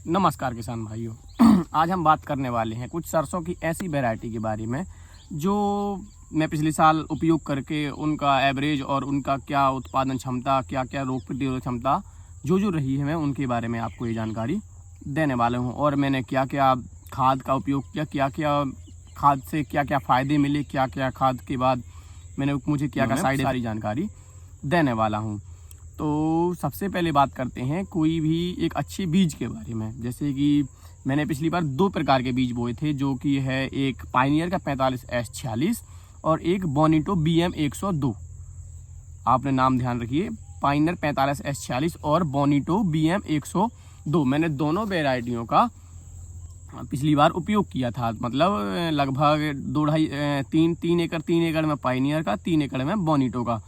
नमस्कार किसान भाइयों। आज हम बात करने वाले हैं कुछ सरसों की ऐसी वैरायटी के बारे में जो मैं पिछले साल उपयोग करके उनका एवरेज और उनका क्या उत्पादन क्षमता, क्या क्या रोग प्रतिरोधक क्षमता जो रही है, मैं उनके बारे में आपको ये जानकारी देने वाला हूँ। और मैंने क्या क्या खाद का उपयोग किया, क्या क्या खाद से क्या क्या फ़ायदे मिले, क्या क्या खाद के बाद मुझे क्या क्या सारी जानकारी देने वाला हूँ। तो सबसे पहले बात करते हैं कोई भी एक अच्छे बीज के बारे में। जैसे कि मैंने पिछली बार 2 प्रकार के बीज बोए थे, जो कि है एक पायनियर का 45S46 और एक बोनीटो BM102। आपने नाम ध्यान रखिए, पायनियर 45S46 और बोनीटो BM102। मैंने दोनों वेराइटियों का पिछली बार उपयोग किया था। मतलब लगभग 3 एकड़ में पायनियर का, 3 एकड़ में बोनीटो का।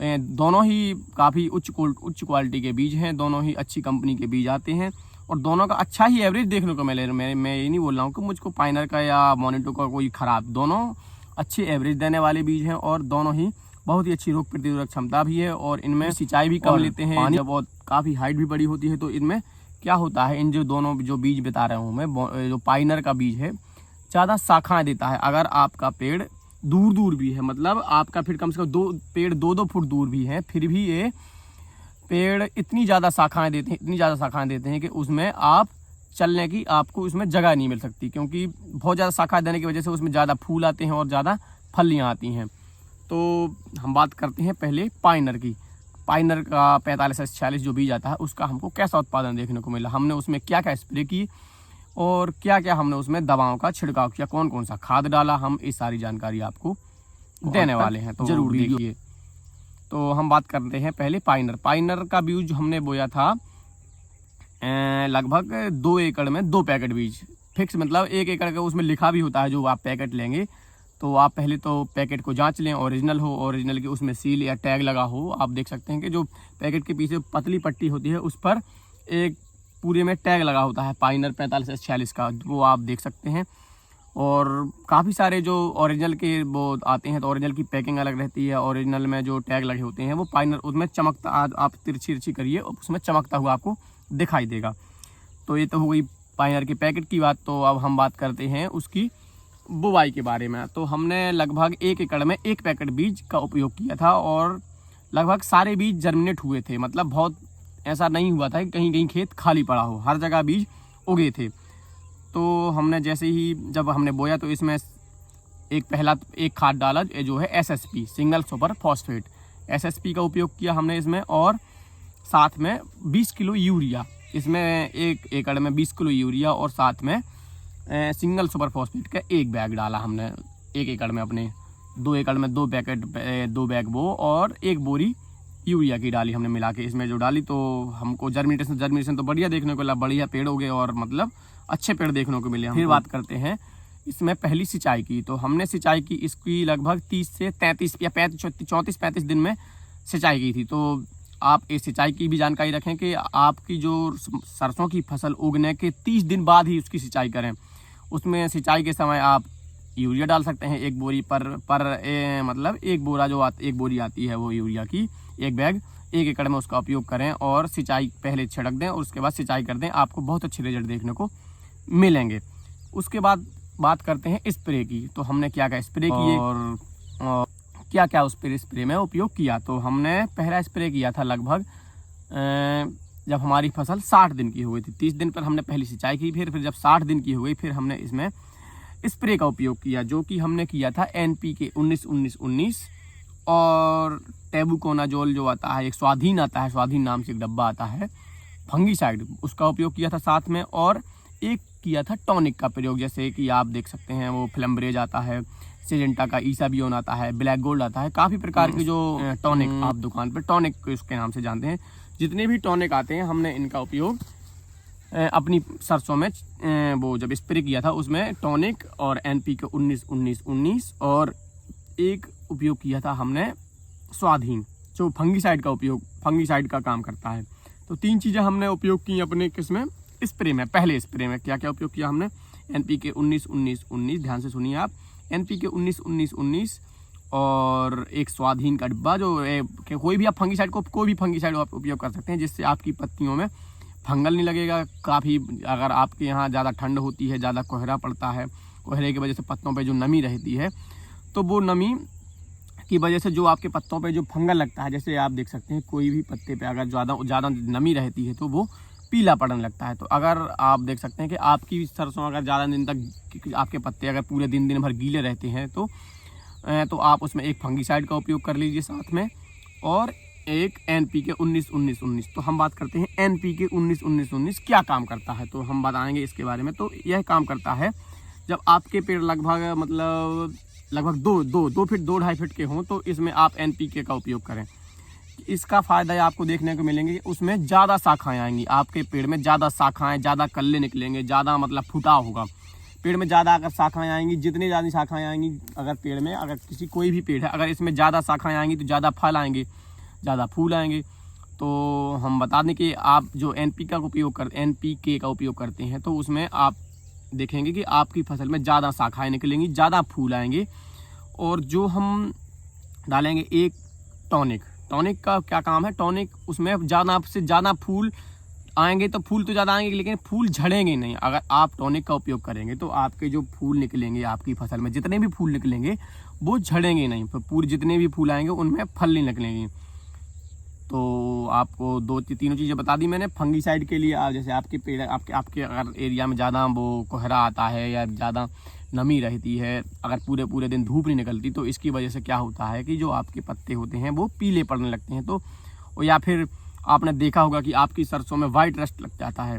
दोनों ही काफ़ी उच्च क्वालिटी के बीज हैं, दोनों ही अच्छी कंपनी के बीज आते हैं और दोनों का अच्छा ही एवरेज देखने को मिले। मैं ये नहीं बोल रहा हूँ कि मुझको पायनियर का या बोनीटो का कोई ख़राब, दोनों अच्छे एवरेज देने वाले बीज हैं और दोनों ही बहुत ही अच्छी रोग प्रतिरोधक क्षमता भी है। और इनमें सिंचाई भी कम लेते हैं, जब बहुत काफ़ी हाइट भी बड़ी होती है। तो इनमें क्या होता है, इन दोनों बीज बता रहा हूँ मैं, जो पायनियर का बीज है ज़्यादा शाखाएँ देता है। अगर आपका पेड़ दूर भी है, मतलब आपका फिर कम से कम 2 फुट दूर भी है, फिर भी ये पेड़ इतनी ज़्यादा शाखाएं देते हैं कि उसमें आप चलने की आपको उसमें जगह नहीं मिल सकती, क्योंकि बहुत ज़्यादा शाखाएं देने की वजह से उसमें ज़्यादा फूल आते हैं और ज़्यादा फलियाँ आती हैं। तो हम बात करते हैं पहले पायनियर की। पायनियर का 45S46 जो बीज आता है, उसका हमको कैसा उत्पादन देखने को मिला, हमने उसमें क्या क्या स्प्रे की और क्या क्या हमने उसमें दवाओं का छिड़काव किया, कौन कौन सा खाद डाला, हम इस सारी जानकारी आपको देने वाले हैं। तो जरूर देखिए। तो हम बात करते हैं पहले पायनियर का बीज हमने बोया था लगभग 2 एकड़ में 2 पैकेट बीज फिक्स। मतलब 1 एकड़ का उसमें लिखा भी होता है, जो आप पैकेट लेंगे तो आप पहले तो पैकेट को जांच लें, ओरिजिनल हो, ओरिजिनल की उसमें सील या टैग लगा हो। आप देख सकते हैं कि जो पैकेट के पीछे पतली पट्टी होती है उस पर एक पूरे में टैग लगा होता है पायनियर 45S46 का, वो आप देख सकते हैं। और काफ़ी सारे जो ओरिजिनल के वो आते हैं, तो ओरिजिनल की पैकिंग अलग रहती है, ओरिजिनल में जो टैग लगे होते हैं वो पायनियर उसमें चमकता, आप तिरछी करिए उसमें चमकता हुआ आपको दिखाई देगा। तो ये तो हो गई पायनियर के पैकेट की बात। तो अब हम बात करते हैं उसकी बुवाई के बारे में। तो हमने लगभग 1 एकड़ में 1 पैकेट बीज का उपयोग किया था और लगभग सारे बीज जर्मिनेट हुए थे। मतलब बहुत ऐसा नहीं हुआ था कि कहीं कहीं खेत खाली पड़ा हो, हर जगह बीज उगे थे। तो हमने जैसे ही जब हमने बोया तो इसमें एक खाद डाला, जो है SSP, single super phosphate, SSP का उपयोग किया हमने इसमें। और साथ में 20 किलो यूरिया, इसमें 1 एकड़ में 20 किलो यूरिया और साथ में सिंगल सुपर फॉस्फेट का 1 बैग डाला हमने 1 एकड़ में। अपने 2 एकड़ में 2 पैकेट 2 बैग वो और 1 बोरी यूरिया की डाली हमने मिला के इसमें जो डाली। तो हमको जर्मिनेशन तो बढ़िया देखने को मिला, बढ़िया पेड़ हो गए और मतलब अच्छे पेड़ देखने को मिले। फिर बात करते हैं इसमें पहली सिंचाई की। तो हमने सिंचाई की इसकी लगभग 30 से 33 या 34-35 दिन में सिंचाई की थी। तो आप इस सिंचाई की भी जानकारी रखें कि आपकी जो सरसों की फसल उगने के 30 दिन बाद ही उसकी सिंचाई करें। उसमें सिंचाई के समय आप यूरिया डाल सकते हैं 1 बोरी मतलब 1 बोरी आती है वो यूरिया की, 1 बैग 1 एकड़ में उसका उपयोग करें और सिंचाई पहले छिड़क दें और उसके बाद सिंचाई कर दें, आपको बहुत अच्छे रिजल्ट देखने को मिलेंगे। उसके बाद बात करते हैं स्प्रे की। तो हमने क्या क्या स्प्रे किए और क्या क्या उस स्प्रे में उपयोग किया। तो हमने पहला स्प्रे किया था लगभग जब हमारी फसल 60 दिन की हो गई थी। 30 दिन पर हमने पहली सिंचाई की, फिर जब 60 दिन की हो गई फिर हमने इसमें स्प्रे का उपयोग किया, जो कि हमने किया था NPK 19-19-19 और टेबुकोनाजोल जो आता है, एक स्वाधीन आता है, स्वाधीन नाम से एक डब्बा आता है, फंगीसाइड, उसका उपयोग किया था साथ में। और एक किया था टॉनिक का प्रयोग, जैसे कि आप देख सकते हैं वो फ्लम्ब्रेज आता है, सिजेंटा का ईसाबियोन आता है, ब्लैक गोल्ड आता है, काफ़ी प्रकार के जो टॉनिक आप दुकान पर टॉनिक उसके नाम से जानते हैं, जितने भी टॉनिक आते हैं हमने इनका उपयोग अपनी सरसों में वो जब स्प्रे किया था उसमें टॉनिक और NPK 19-19-19 और एक उपयोग किया था हमने स्वाधीन, जो फंगीसाइड का काम करता है। तो 3 चीज़ें हमने उपयोग की अपने किसमें स्प्रे में। पहले स्प्रे में क्या क्या उपयोग किया हमने, NPK 19-19-19, ध्यान से सुनिए आप, NPK 19-19-19 और एक स्वाधीन का डिब्बा, जो कोई भी आप फंगीसाइड आप उपयोग कर सकते हैं, जिससे आपकी पत्तियों में फंगल नहीं लगेगा। काफ़ी अगर आपके यहाँ ज़्यादा ठंड होती है, ज़्यादा कोहरा पड़ता है, कोहरे की वजह से पत्तों पे जो नमी रहती है, तो वो नमी की वजह से जो आपके पत्तों पे जो फंगल लगता है, जैसे आप देख सकते हैं कोई भी पत्ते पे अगर ज़्यादा नमी रहती है तो वो पीला पड़ने लगता है। तो अगर आप देख सकते हैं कि आपकी सरसों अगर ज़्यादा दिन तक आपके पत्ते अगर पूरे दिन भर गीले रहते हैं तो आप उसमें एक फंगीसाइड का उपयोग कर लीजिए साथ में, और एक NPK 19-19-19। तो हम बात करते हैं NPK 19-19-19 क्या काम करता है, तो हम बताएंगे इसके बारे में। तो यह काम करता है जब आपके पेड़ लगभग 2 फीट 2-2.5 फीट के हों तो इसमें आप NPK का उपयोग करें। इसका फ़ायदा आपको देखने को मिलेंगे, उसमें ज़्यादा शाखाएँ आएंगी, आपके पेड़ में ज़्यादा शाखाएँ, ज़्यादा कल्ले निकलेंगे, ज़्यादा फुटाव होगा पेड़ में। ज़्यादा अगर शाखाएँ आएंगी, जितनी ज़्यादा शाखाएँ आएंगी अगर पेड़ में, अगर कोई भी पेड़ है अगर इसमें ज़्यादा शाखाएँ आएंगी तो ज़्यादा फल आएंगे, ज़्यादा फूल आएंगे। तो हम बता दें कि आप जो NPK का उपयोग करते हैं तो उसमें आप देखेंगे कि आपकी फसल में ज़्यादा शाखाएँ निकलेंगी, ज़्यादा फूल आएंगे। और जो हम डालेंगे एक टॉनिक का क्या काम है, टॉनिक उसमें ज़्यादा से ज़्यादा फूल आएंगे, तो फूल तो ज़्यादा आएंगे लेकिन फूल झड़ेंगे नहीं। अगर आप टॉनिक का उपयोग करेंगे तो आपके जो फूल निकलेंगे आपकी फसल में, जितने भी फूल निकलेंगे वो झड़ेंगे नहीं, तो पूरे जितने भी फूल आएंगे उनमें फल नहीं निकलेंगे। तो आपको तीनों चीज़ें बता दी मैंने। फंगीसाइड के लिए जैसे आपके पेड़ आपके अगर एरिया में ज़्यादा वो कोहरा आता है या ज़्यादा नमी रहती है, अगर पूरे दिन धूप नहीं निकलती, तो इसकी वजह से क्या होता है कि जो आपके पत्ते होते हैं वो पीले पड़ने लगते हैं। तो या फिर आपने देखा होगा कि आपकी सरसों में वाइट रस्ट लग जाता है,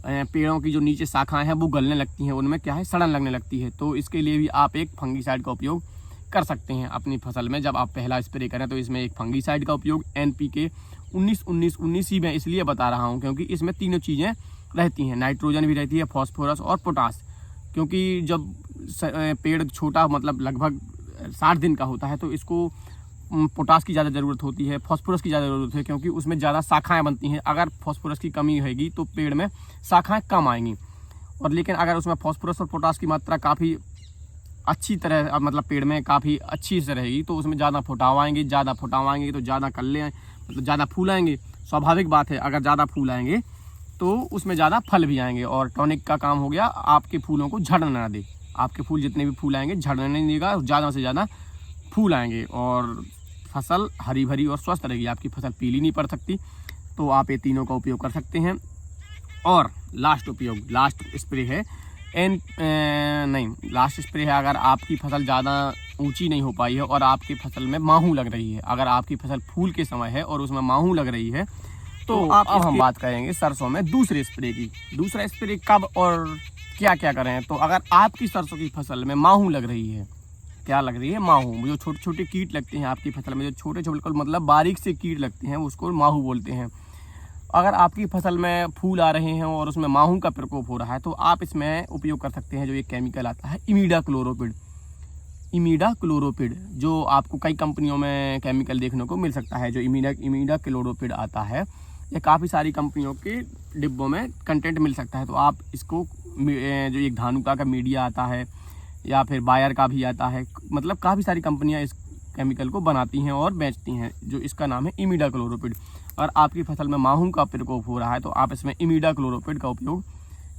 पेड़ों की जो नीचे शाखाएं हैं वो गलने लगती हैं, उनमें क्या है सड़न लगने लगती है। तो इसके लिए भी आप एक फंगीसाइड का उपयोग कर सकते हैं अपनी फसल में। जब आप पहला स्प्रे करें तो इसमें एक फंगीसाइड का उपयोग NPK 19-19-19 ही मैं इसलिए बता रहा हूं क्योंकि इसमें तीनों चीज़ें रहती हैं, नाइट्रोजन भी रहती है, फॉस्फोरस और पोटास। क्योंकि जब पेड़ छोटा लगभग 60 दिन का होता है तो इसको पोटास की ज़्यादा ज़रूरत होती है, फॉस्फोरस की ज़्यादा ज़रूरत है, क्योंकि उसमें ज़्यादा शाखाएँ बनती हैं। अगर फॉस्फोरस की कमी रहेगी तो पेड़ में शाखाएँ कम आएंगी, और लेकिन अगर उसमें फॉस्फोरस और पोटास की मात्रा काफ़ी अच्छी तरह पेड़ में काफ़ी अच्छी से रहेगी तो उसमें ज़्यादा फुटाव आएंगे, तो ज़्यादा कल्ले ज़्यादा फूल आएंगे। स्वाभाविक बात है, अगर ज़्यादा फूल आएंगे तो उसमें ज़्यादा फल भी आएंगे। और टॉनिक का काम हो गया आपके फूलों को झड़ने ना दे, आपके फूल जितने भी फूल आएंगे झड़ने नहीं देगा, ज़्यादा से ज़्यादा फूल आएंगे और फसल हरी भरी और स्वस्थ रहेगी, आपकी फसल पीली नहीं पड़ सकती। तो आप ये तीनों का उपयोग कर सकते हैं। और लास्ट स्प्रे है लास्ट स्प्रे है अगर आपकी फसल ज़्यादा ऊंची नहीं हो पाई है और आपकी फसल में माहू लग रही है, अगर आपकी फसल फूल के समय है और उसमें माहू लग रही है तो अब हम बात करेंगे सरसों में दूसरे स्प्रे की। दूसरा स्प्रे कब और क्या क्या करें। तो अगर आपकी सरसों की फसल में माहू लग रही है, क्या लग रही है, माहू, जो छोटे छोटे कीट लगते हैं आपकी फसल में, जो छोटे बिल्कुल बारीक से कीट लगते हैं उसको माहू बोलते हैं। अगर आपकी फसल में फूल आ रहे हैं और उसमें माहू का प्रकोप हो रहा है तो आप इसमें उपयोग कर सकते हैं जो एक केमिकल आता है इमीडाक्लोरोपिड, जो आपको कई कंपनियों में केमिकल देखने को मिल सकता है। जो इमीडाक्लोरोपिड आता है ये काफ़ी सारी कंपनियों के डिब्बों में कंटेंट मिल सकता है। तो आप इसको जो एक धानुका का मीडिया आता है या फिर बायर का भी आता है, काफ़ी सारी कंपनियां इस केमिकल को बनाती हैं और बेचती हैं, जो इसका नाम है इमीडाक्लोरोपिड। और आपकी फसल में माहू का प्रकोप हो रहा है तो आप इसमें इमीडाक्लोरोपिड का उपयोग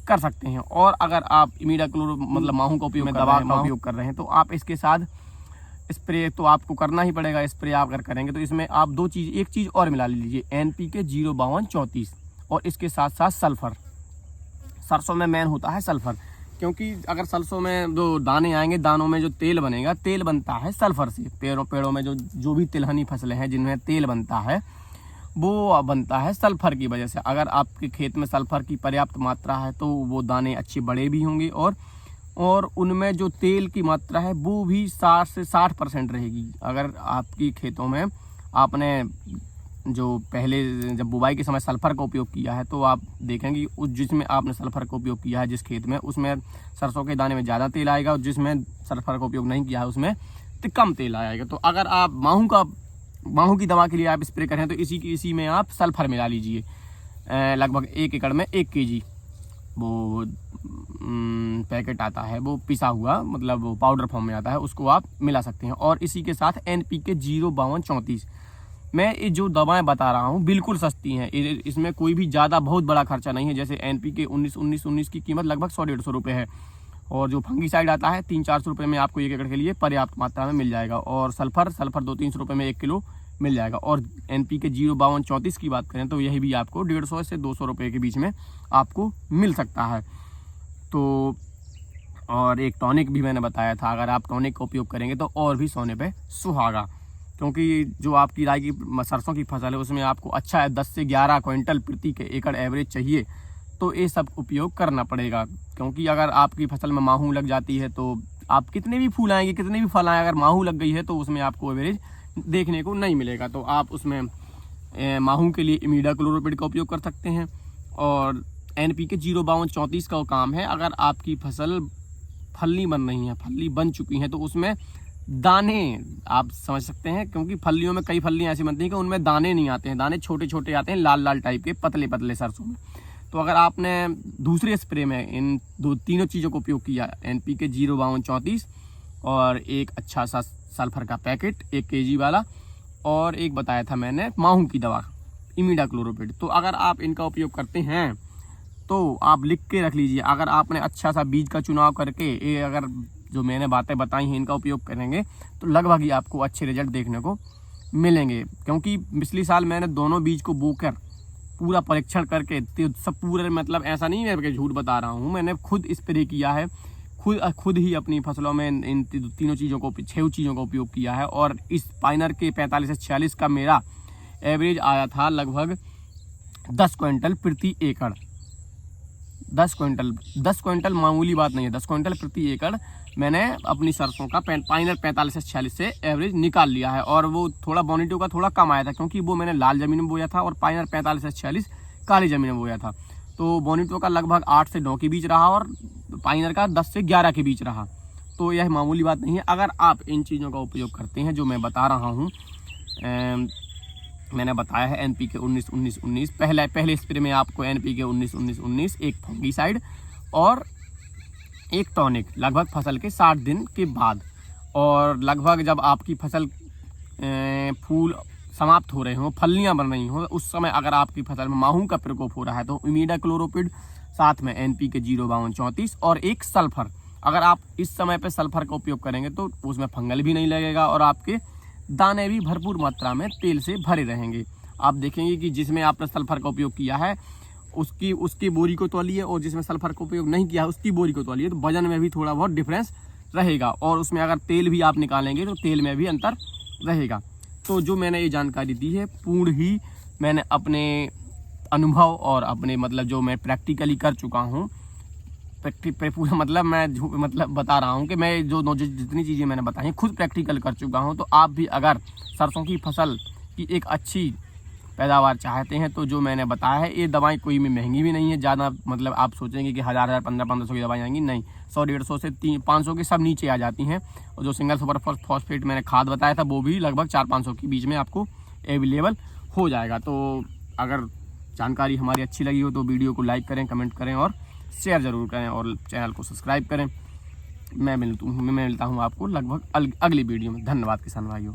कर सकते हैं। और अगर आप माहू का उपयोग दवा का उपयोग कर रहे हैं तो आप इसके साथ स्प्रे तो आपको करना ही पड़ेगा। स्प्रे आप अगर करेंगे तो इसमें आप एक चीज़ और मिला लीजिए, NPK 052-34 और इसके साथ साथ सल्फर। सरसों में मेन होता है सल्फर, क्योंकि अगर सरसों में जो दाने आएंगे, दानों में जो तेल बनेगा, तेल बनता है सल्फर से। पेड़ों में जो भी तिलहनी फसलें हैं जिनमें तेल बनता है वो बनता है सल्फर की वजह से। अगर आपके खेत में सल्फर की पर्याप्त मात्रा है तो वो दाने अच्छे बड़े भी होंगे और उनमें जो तेल की मात्रा है वो भी 60 से 60% रहेगी। अगर आपकी खेतों में आपने जो पहले जब बुवाई के समय सल्फर का उपयोग किया है तो आप देखेंगे जिसमें आपने सल्फर का उपयोग किया है जिस खेत में, उसमें सरसों के दाने में ज़्यादा तेल आएगा, और जिसमें सल्फर का उपयोग नहीं किया है उसमें कम तेल आएगा। तो अगर आप माहू की दवा के लिए आप स्प्रे करें तो इसी में आप सल्फर मिला लीजिए। लगभग 1 एकड़ में 1 kg वो पैकेट आता है, वो पिसा हुआ वो पाउडर फॉर्म में आता है, उसको आप मिला सकते हैं। और इसी के साथ NPK 052-34 मैं ये जो दवाएं बता रहा हूँ बिल्कुल सस्ती हैं, इसमें कोई भी ज़्यादा बहुत बड़ा खर्चा नहीं है। जैसे NPK 19-19-19 की कीमत लगभग 100-150 रुपये है, और जो फंगीसाइड आता है 300-400 रुपये में आपको 1 एकड़ के लिए पर्याप्त मात्रा में मिल जाएगा, और सल्फर 200-300 रुपये में 1 किलो मिल जाएगा। और NPK 052-34 की बात करें तो यही भी आपको 150 से 200 रुपये के बीच में आपको मिल सकता है। तो और एक टॉनिक भी मैंने बताया था, अगर आप टॉनिक का उपयोग करेंगे तो और भी सोने पे सुहागा, क्योंकि जो आपकी राई की सरसों की फसल है उसमें आपको अच्छा 10 से 11 क्विंटल प्रति के एकड़ एवरेज चाहिए, तो ये सब उपयोग करना पड़ेगा। क्योंकि अगर आपकी फसल में माहू लग जाती है तो आप कितने भी फूल आएंगे, कितने भी फल आए, अगर माहू लग गई है तो उसमें आपको एवरेज देखने को नहीं मिलेगा। तो आप उसमें माहू के लिए इमिडाक्लोरोपिड का उपयोग कर सकते हैं। और NPK 052-34 का काम है, अगर आपकी फसल फल्ली बन रही है, फल्ली बन चुकी हैं, तो उसमें दाने आप समझ सकते हैं, क्योंकि फल्लियों में कई फल्लियाँ ऐसी बनती हैं कि उनमें दाने नहीं आते हैं, दाने छोटे छोटे आते हैं लाल लाल टाइप के पतले पतले सरसों में। तो अगर आपने दूसरे स्प्रे में इन तीनों चीज़ों को उपयोग किया, NPK 052-34 और एक अच्छा सा सल्फर का पैकेट 1 kg वाला, और एक बताया था मैंने माहू की दवा इमिडाक्लोरोपिड, तो अगर आप इनका उपयोग करते हैं तो आप लिख के रख लीजिए। अगर आपने अच्छा सा बीज का चुनाव करके ये अगर जो मैंने बातें बताई हैं इनका उपयोग करेंगे तो लगभग ही आपको अच्छे रिजल्ट देखने को मिलेंगे। क्योंकि पिछले साल मैंने दोनों बीज को बोकर पूरा परीक्षण करके सब पूरे, मतलब ऐसा नहीं है कि झूठ बता रहा हूँ, मैंने खुद स्प्रे किया है, खुद ही अपनी फसलों में इन तीनों चीज़ों को 6 चीज़ों का उपयोग किया है। और इस पाइनर के 45 से 46 का मेरा एवरेज आया था लगभग 10 क्विंटल प्रति एकड़। 10 क्विंटल मामूली बात नहीं है, 10 क्विंटल प्रति एकड़ मैंने अपनी सरसों का पाइनर 45 से 46 से एवरेज निकाल लिया है। और वो थोड़ा बोनीटो का थोड़ा कम आया था, क्योंकि वो मैंने लाल ज़मीन में बोया था और पाइनर 45 से 46 काली ज़मीन में बोया था। तो बोनीटो का लगभग 8 से 9 के बीच रहा और पाइनर का 10 से 11 के बीच रहा। तो यह मामूली बात नहीं है। अगर आप इन चीज़ों का उपयोग करते हैं जो मैं बता रहा हूँ, मैंने बताया है NPK 19-19-19, पहले स्प्रे में आपको NPK 19-19-19 एक फंगीसाइड और एक टॉनिक लगभग फसल के 60 दिन के बाद, और लगभग जब आपकी फसल फूल समाप्त हो रहे हों, फलियां बन रही हों, उस समय अगर आपकी फसल में माहू का प्रकोप हो रहा है तो इमिडाक्लोरोपिड, साथ में NPK 052-34 और एक सल्फर। अगर आप इस समय पे सल्फर का उपयोग करेंगे तो उसमें फंगल भी नहीं लगेगा और आपके दाने भी भरपूर मात्रा में तेल से भरे रहेंगे। आप देखेंगे कि जिसमें आपने सल्फर का उपयोग किया है उसकी बोरी को तौलिए, और जिसमें सल्फर का उपयोग नहीं किया है उसकी बोरी को तौलिए, तो वजन में भी थोड़ा बहुत डिफरेंस रहेगा। और उसमें अगर तेल भी आप निकालेंगे तो तेल में भी अंतर रहेगा। तो जो मैंने ये जानकारी दी है पूर्ण ही मैंने अपने अनुभव और अपने मतलब जो मैं प्रैक्टिकली कर चुका हूँ, पूरा मतलब मैं बता रहा हूँ कि मैं जो जितनी चीज़ें मैंने बताई खुद प्रैक्टिकल कर चुका हूँ। तो आप भी अगर सरसों की फसल की एक अच्छी पैदावार चाहते हैं तो जो मैंने बताया है, ये दवाएं कोई भी महंगी भी नहीं है ज़्यादा, मतलब आप सोचेंगे कि 1000 1500 की दवाएं आएंगी, नहीं, 100-150 से 500 के सब नीचे आ जाती हैं। और जो सिंगल सुपर फॉस्फेट मैंने खाद बताया था वो भी लगभग 400-500 के बीच में आपको अवेलेबल हो जाएगा। तो अगर जानकारी हमारी अच्छी लगी हो तो वीडियो को लाइक करें, कमेंट करें और शेयर ज़रूर करें, और चैनल को सब्सक्राइब करें। मैं मिलता हूँ आपको लगभग अगली वीडियो में। धन्यवाद किसान भाइयों।